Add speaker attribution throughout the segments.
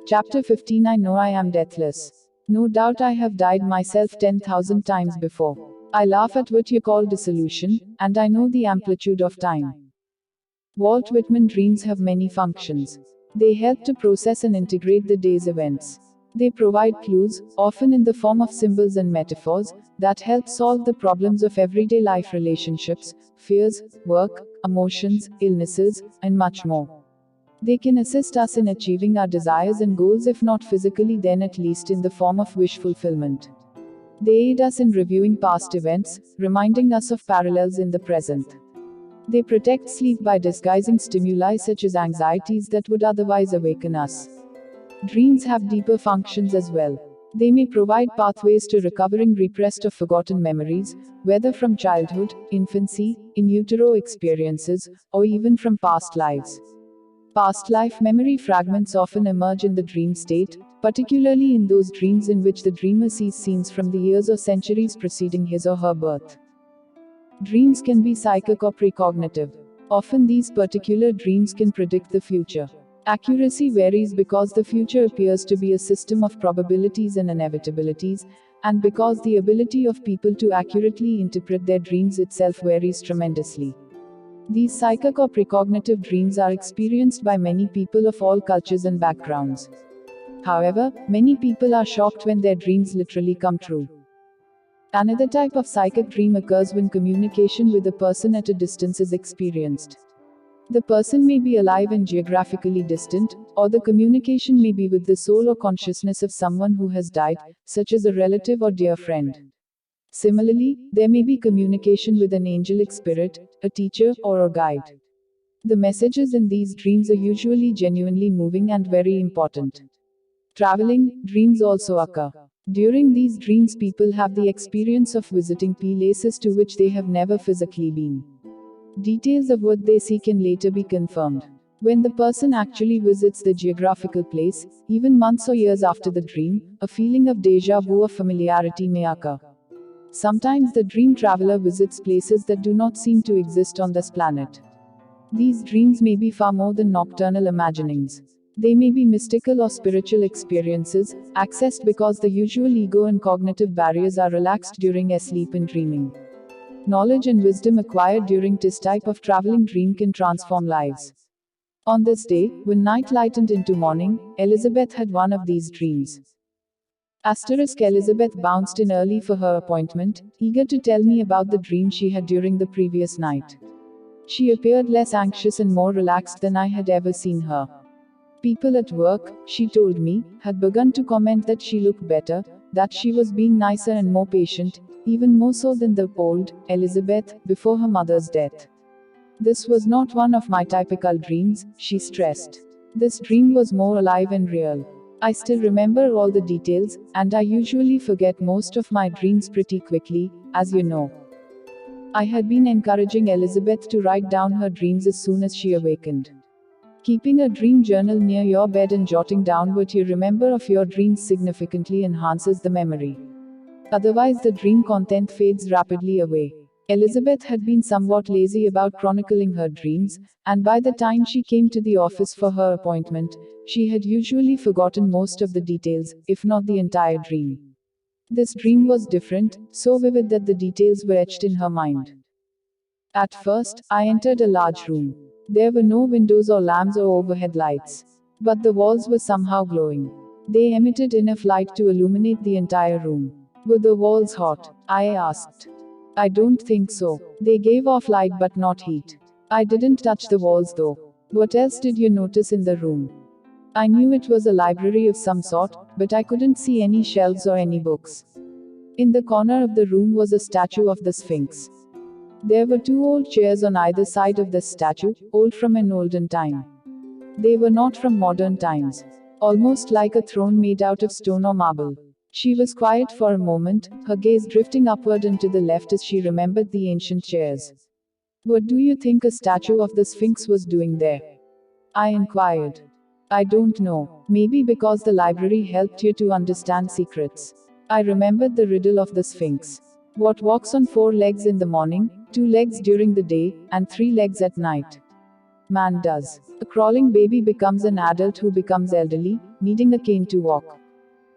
Speaker 1: Chapter 15 I know I am deathless. No doubt I have died myself 10,000 times before. I laugh at what you call dissolution, and I know the amplitude of time. Walt Whitman dreams have many functions. They help to process and integrate the day's events. They provide clues, often in the form of symbols and metaphors, that help solve the problems of everyday life relationships, fears, work, emotions, illnesses, and much more. They can assist us in achieving our desires and goals, if not physically, then at least in the form of wish fulfillment. They aid us in reviewing past events, reminding us of parallels in the present. They protect sleep by disguising stimuli such as anxieties that would otherwise awaken us. Dreams have deeper functions as well. They may provide pathways to recovering repressed or forgotten memories, whether from childhood, infancy, in utero experiences, or even from past lives. Past life memory fragments often emerge in the dream state, particularly in those dreams in which the dreamer sees scenes from the years or centuries preceding his or her birth. Dreams can be psychic or precognitive. Often these particular dreams can predict the future. Accuracy varies because the future appears to be a system of probabilities and inevitabilities, and because the ability of people to accurately interpret their dreams itself varies tremendously. These psychic or precognitive dreams are experienced by many people of all cultures and backgrounds. However, many people are shocked when their dreams literally come true. Another type of psychic dream occurs when communication with a person at a distance is experienced. The person may be alive and geographically distant, or the communication may be with the soul or consciousness of someone who has died, such as a relative or dear friend. Similarly, there may be communication with an angelic spirit, a teacher, or a guide. The messages in these dreams are usually genuinely moving and very important. Traveling dreams also occur. During these dreams, people have the experience of visiting places to which they have never physically been. Details of what they see can later be confirmed. When the person actually visits the geographical place, even months or years after the dream, a feeling of déjà vu or familiarity may occur. Sometimes the dream traveler visits places that do not seem to exist on this planet. These dreams may be far more than nocturnal imaginings. They may be mystical or spiritual experiences, accessed because the usual ego and cognitive barriers are relaxed during sleep and dreaming. Knowledge and wisdom acquired during this type of traveling dream can transform lives. On this day, when night lightened into morning, Elizabeth had one of these dreams. Elizabeth bounced in early for her appointment, eager to tell me about the dream she had during the previous night. She appeared less anxious and more relaxed than I had ever seen her. People at work, she told me, had begun to comment that she looked better, that she was being nicer and more patient, even more so than the old Elizabeth before her mother's death. This was not one of my typical dreams, she stressed. This dream was more alive and real. I still remember all the details, and I usually forget most of my dreams pretty quickly, as you know. I had been encouraging Elizabeth to write down her dreams as soon as she awakened. Keeping a dream journal near your bed and jotting down what you remember of your dreams significantly enhances the memory. Otherwise, the dream content fades rapidly away. Elizabeth had been somewhat lazy about chronicling her dreams, and by the time she came to the office for her appointment, she had usually forgotten most of the details, if not the entire dream. This dream was different, so vivid that the details were etched in her mind. At first, I entered a large room. There were no windows or lamps or overhead lights. But the walls were somehow glowing. They emitted enough light to illuminate the entire room. Were the walls hot? I asked. I don't think so. They gave off light but not heat. I didn't touch the walls though. What else did you notice in the room? I knew it was a library of some sort, but I couldn't see any shelves or any books. In the corner of the room was a statue of the Sphinx. There were two old chairs on either side of this statue, old from an olden time. They were not from modern times. Almost like a throne made out of stone or marble. She was quiet for a moment, her gaze drifting upward and to the left as she remembered the ancient chairs. What do you think a statue of the Sphinx was doing there? I inquired. I don't know. Maybe because the library helped you to understand secrets. I remembered the riddle of the Sphinx. What walks on 4 legs in the morning, 2 legs during the day, and 3 legs at night? Man does. A crawling baby becomes an adult who becomes elderly, needing a cane to walk.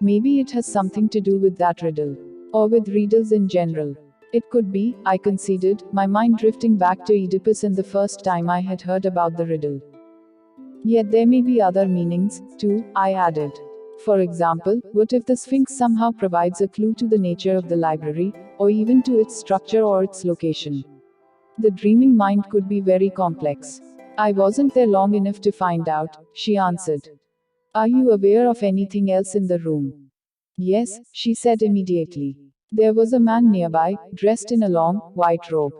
Speaker 1: Maybe it has something to do with that riddle. Or with riddles in general. It could be, I conceded, my mind drifting back to Oedipus and the first time I had heard about the riddle. Yet there may be other meanings, too, I added. For example, what if the Sphinx somehow provides a clue to the nature of the library, or even to its structure or its location? The dreaming mind could be very complex. I wasn't there long enough to find out, she answered. Are you aware of anything else in the room? Yes, she said immediately. There was a man nearby, dressed in a long, white robe.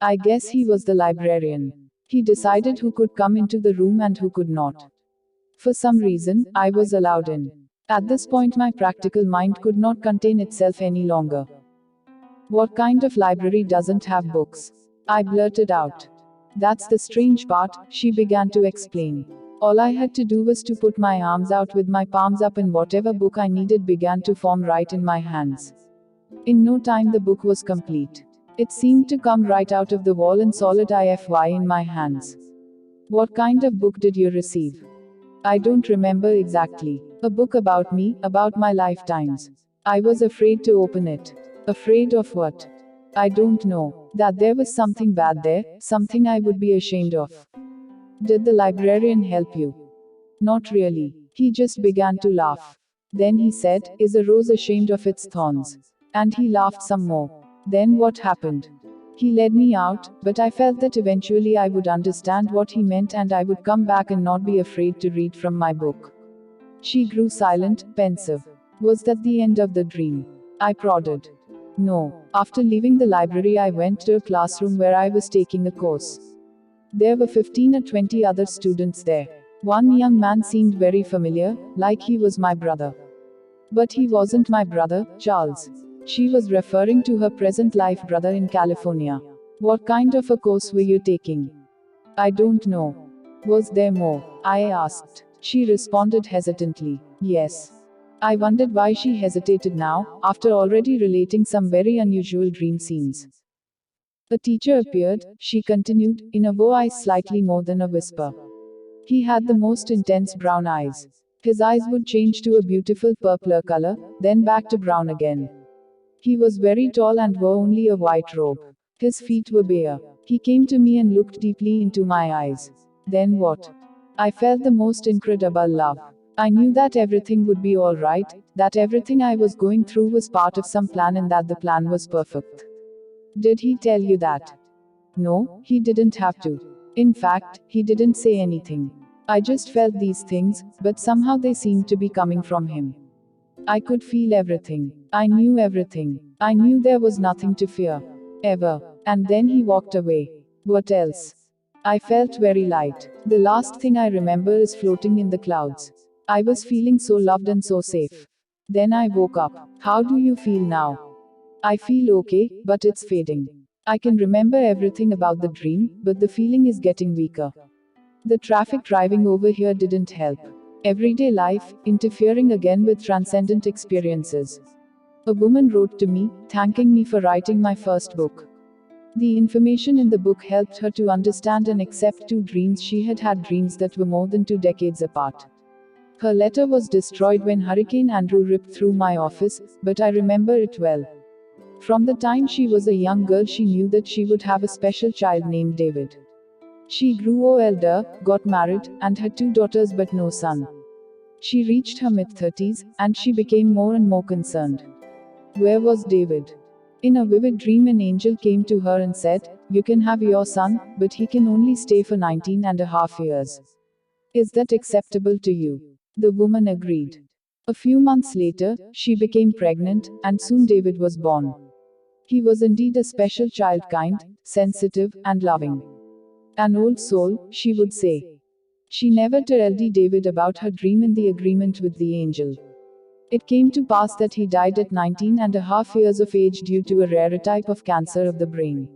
Speaker 1: I guess he was the librarian. He decided who could come into the room and who could not. For some reason, I was allowed in. At this point, my practical mind could not contain itself any longer. What kind of library doesn't have books? I blurted out. That's the strange part, she began to explain. All I had to do was to put my arms out with my palms up, and whatever book I needed began to form right in my hands. In no time, the book was complete. It seemed to come right out of the wall in solid IFY in my hands. What kind of book did you receive? I don't remember exactly. A book about me, about my lifetimes. I was afraid to open it. Afraid of what? I don't know. That there was something bad there, something I would be ashamed of. Did the librarian help you? Not really. He just began to laugh. Then he said, Is a rose ashamed of its thorns? And he laughed some more. Then what happened? He led me out, but I felt that eventually I would understand what he meant and I would come back and not be afraid to read from my book. She grew silent, pensive. Was that the end of the dream? I prodded. No. After leaving the library, I went to a classroom where I was taking a course. There were 15 or 20 other students there. One young man seemed very familiar, like he was my brother. But he wasn't my brother, Charles. She was referring to her present life brother in California. What kind of a course were you taking? I don't know. Was there more? I asked. She responded hesitantly. Yes. I wondered why she hesitated now, after already relating some very unusual dream scenes. A teacher appeared, she continued, in a voice slightly more than a whisper. He had the most intense brown eyes. His eyes would change to a beautiful purple color, then back to brown again. He was very tall and wore only a white robe. His feet were bare. He came to me and looked deeply into my eyes. Then what? I felt the most incredible love. I knew that everything would be alright, that everything I was going through was part of some plan and that the plan was perfect. Did he tell you that? No, he didn't have to. In fact, he didn't say anything. I just felt these things, but somehow they seemed to be coming from him. I could feel everything. I knew everything. I knew there was nothing to fear. Ever. And then he walked away. What else? I felt very light. The last thing I remember is floating in the clouds. I was feeling so loved and so safe. Then I woke up. How do you feel now? I feel okay, but it's fading. I can remember everything about the dream, but the feeling is getting weaker. The traffic driving over here didn't help. Everyday life, interfering again with transcendent experiences. A woman wrote to me, thanking me for writing my first book. The information in the book helped her to understand and accept two dreams she had had, dreams that were more than 2 decades apart. Her letter was destroyed when Hurricane Andrew ripped through my office, but I remember it well. From the time she was a young girl, she knew that she would have a special child named David. She grew older, got married, and had 2 daughters but no son. She reached her mid-30s, and she became more and more concerned. Where was David? In a vivid dream, an angel came to her and said, You can have your son, but he can only stay for 19.5 years. Is that acceptable to you? The woman agreed. A few months later, she became pregnant, and soon David was born. He was indeed a special child, kind, sensitive, and loving. An old soul, she would say. She never told David about her dream in the agreement with the angel. It came to pass that he died at 19.5 years of age due to a rare type of cancer of the brain.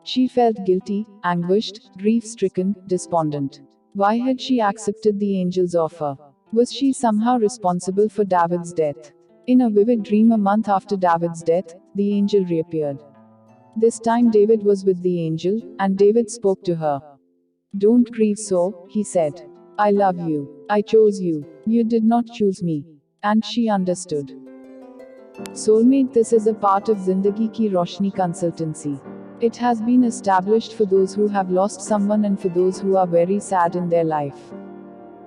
Speaker 1: She felt guilty, anguished, grief-stricken, despondent. Why had she accepted the angel's offer? Was she somehow responsible for David's death? In a vivid dream a month after David's death, the angel reappeared. This time David was with the angel, and David spoke to her. Don't grieve so, he said. I love you. I chose you. You did not choose me. And she understood. Soulmate, this is a part of Zindagi Ki Roshni consultancy. It has been established for those who have lost someone and for those who are very sad in their life.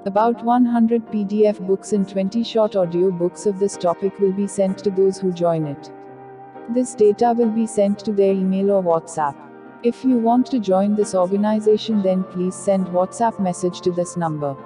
Speaker 1: About 100 PDF books and 20 short audio books of this topic will be sent to those who join it. This data will be sent to their email or WhatsApp. If you want to join this organization, then please send WhatsApp message to this number.